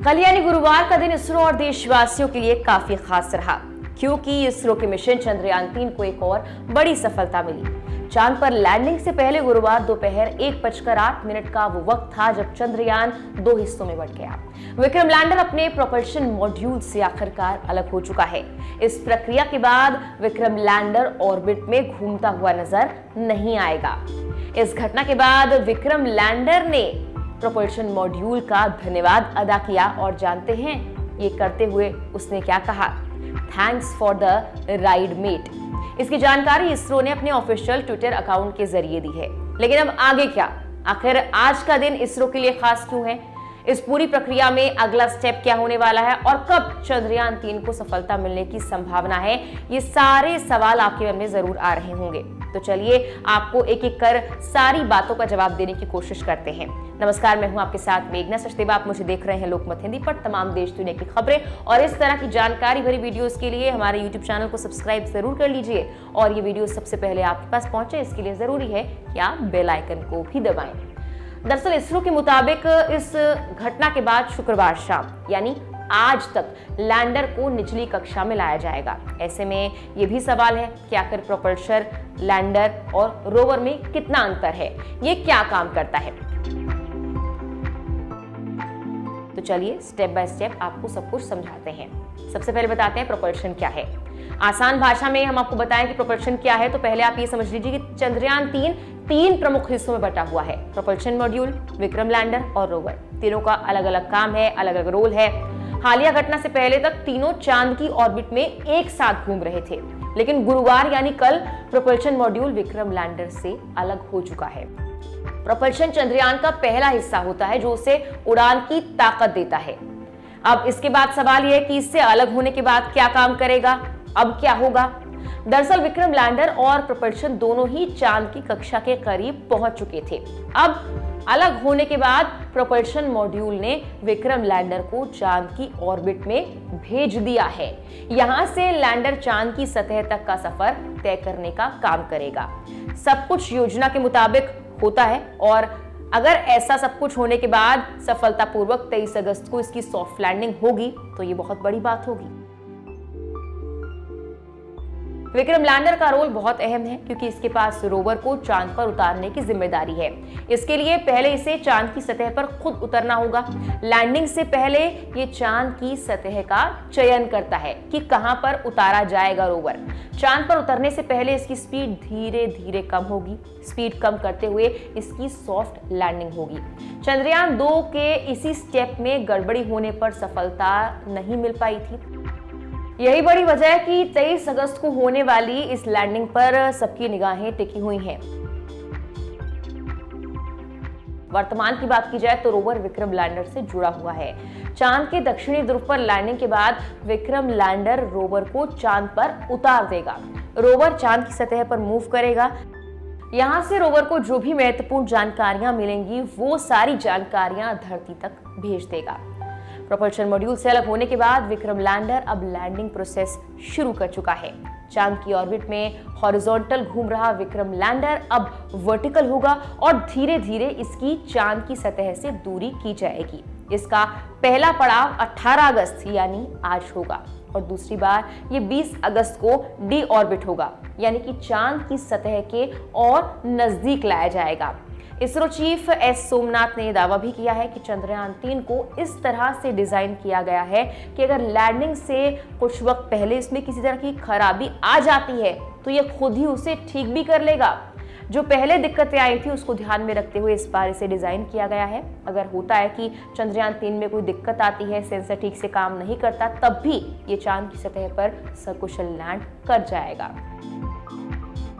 कल यानी गुरुवार का दिन इसरो और देशवासियों के लिए काफी खास रहा, क्योंकि इसरो के मिशन चंद्रयान-3 को एक और बड़ी सफलता मिली। चांद पर लैंडिंग से पहले गुरुवार दोपहर 1:08 का वो वक्त था जब चंद्रयान 2 हिस्सों में बंट गया। विक्रम लैंडर अपने प्रोपल्शन मॉड्यूल से आखिरकार अलग हो चुका है। इस प्रक्रिया के बाद विक्रम लैंडर ऑर्बिट में घूमता हुआ नजर नहीं आएगा। इस घटना के बाद विक्रम लैंडर ने प्रोपल्शन मॉड्यूल का धन्यवाद अदा किया और जानते हैं ये करते हुए उसने क्या कहा? Thanks for the ride mate. इसकी जानकारी इसरो ने अपने ऑफिशियल ट्विटर अकाउंट के जरिए दी है। लेकिन अब आगे क्या? आखिर आज का दिन इसरो के लिए खास क्यों है? इस पूरी प्रक्रिया में अगला स्टेप क्या होने वाला है और कब चंद्रयान-3 को सफलता मिलने की संभावना है? ये सारे सवाल आपके मन में जरूर आ रहे होंगे। तो चलिए आपको एक एक कर सारी बातों का जवाब देने की कोशिश करते हैं। नमस्कार, मैं हूं आपके साथ मेघना सचदेवा। आप मुझे देख रहे हैं लोकमत हिंदी पर। तमाम देश दुनिया की खबरें और इस तरह की जानकारी भरी वीडियोस के लिए हमारे YouTube चैनल को सब्सक्राइब जरूर कर लीजिए और ये वीडियो सबसे पहले आपके पास पहुंचे इसके लिए जरूरी है कि आप बेल आइकन को भी दबाएं। दरअसल इसरो के मुताबिक इस घटना के बाद शुक्रवार शाम यानी आज तक लैंडर को निचली कक्षा में लाया जाएगा। ऐसे में ये भी सवाल है कि आखिर प्रोपल्शन लैंडर और रोवर में कितना अंतर है, ये क्या काम करता है? तो चलिए स्टेप बाय स्टेप आपको सब कुछ समझाते हैं। सबसे पहले बताते हैं प्रोपल्शन क्या है। आसान भाषा में हम आपको बताएं कि प्रोपल्शन क्या है, तो पहले आप ये समझ लीजिए कि चंद्रयान-3 3 प्रमुख हिस्सों में बटा हुआ है। प्रोपल्शन मॉड्यूल, विक्रम लैंडर और रोवर। तीनों का अलग अलग काम है, अलग अलग रोल है। हालिया घटना से पहले तक तीनों चांद की ऑर्बिट में एक साथ घूम रहे थे, लेकिन गुरुवार यानी कल प्रोपल्शन मॉड्यूल विक्रम लैंडर से अलग हो चुका है। प्रोपल्शन चंद्रयान का पहला हिस्सा होता है जो उसे उड़ान की ताकत देता है। अब इसके बाद सवाल यह है कि इससे अलग होने के बाद क्या काम करेगा? अब क्या होगा? दरअसल विक्रम लैंडर और प्रोपल्शन दोनों ही चांद की कक्षा के करीब पहुंच चुके थे। अब अलग होने के बाद प्रोपल्शन मॉड्यूल ने विक्रम लैंडर को चांद की ऑर्बिट में भेज दिया है। यहां से लैंडर चांद की सतह तक का सफर तय करने का काम करेगा। सब कुछ योजना के मुताबिक होता है और अगर ऐसा सब कुछ होने के बाद सफलतापूर्वक 23 अगस्त को इसकी सॉफ्ट लैंडिंग होगी तो ये बहुत बड़ी बात होगी। विक्रम लैंडर का रोल बहुत अहम है क्योंकि इसके पास रोवर को चांद पर उतारने की जिम्मेदारी है। इसके लिए पहले इसे चांद की सतह पर खुद उतरना होगा। लैंडिंग से पहले ये चांद की सतह का चयन करता है कि कहां पर उतारा जाएगा रोवर। चांद पर उतरने से पहले इसकी स्पीड धीरे धीरे कम होगी। स्पीड कम करते हुए इसकी सॉफ्ट लैंडिंग होगी। चंद्रयान-2 के इसी स्टेप में गड़बड़ी होने पर सफलता नहीं मिल पाई थी। यही बड़ी वजह है कि 23 अगस्त को होने वाली इस लैंडिंग पर सबकी निगाहें टिकी हुई हैं। वर्तमान की बात की जाए तो रोवर विक्रम लैंडर से जुड़ा हुआ है। चांद के दक्षिणी ध्रुव पर लैंडिंग के बाद विक्रम लैंडर रोवर को चांद पर उतार देगा। रोवर चांद की सतह पर मूव करेगा। यहां से रोवर को जो भी महत्वपूर्ण जानकारियां मिलेंगी वो सारी जानकारियां धरती तक भेज देगा। प्रोपल्शन मॉड्यूल से अलग होने के बाद विक्रम लैंडर अब लैंडिंग प्रोसेस शुरू कर चुका है। चांद की ऑर्बिट में हॉरिजॉन्टल घूम रहा विक्रम लैंडर अब वर्टिकल होगा और धीरे धीरे इसकी चांद की सतह से दूरी की जाएगी। इसका पहला पड़ाव 18 अगस्त यानी आज होगा और दूसरी बार ये 20 अगस्त को डी ऑर्बिट होगा, यानी कि चांद की सतह के और नजदीक लाया जाएगा। इसरो चीफ एस सोमनाथ ने दावा भी किया है कि चंद्रयान-3 को इस तरह से डिजाइन किया गया है कि अगर लैंडिंग से कुछ वक्त पहले इसमें किसी तरह की खराबी आ जाती है तो ये खुद ही उसे ठीक भी कर लेगा। जो पहले दिक्कतें आई थी उसको ध्यान में रखते हुए इस बार इसे डिजाइन किया गया है। अगर होता है कि चंद्रयान-3 में कोई दिक्कत आती है, सेंसर ठीक से काम नहीं करता, तब भी ये चांद की सतह पर सकुशल लैंड कर जाएगा।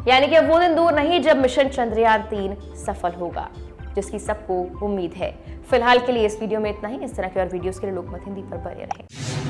यानी कि अब वो दिन दूर नहीं जब मिशन चंद्रयान-3 सफल होगा, जिसकी सबको उम्मीद है। फिलहाल के लिए इस वीडियो में इतना ही। इस तरह के और वीडियोस के लिए लोकमत हिंदी पर बने रहें।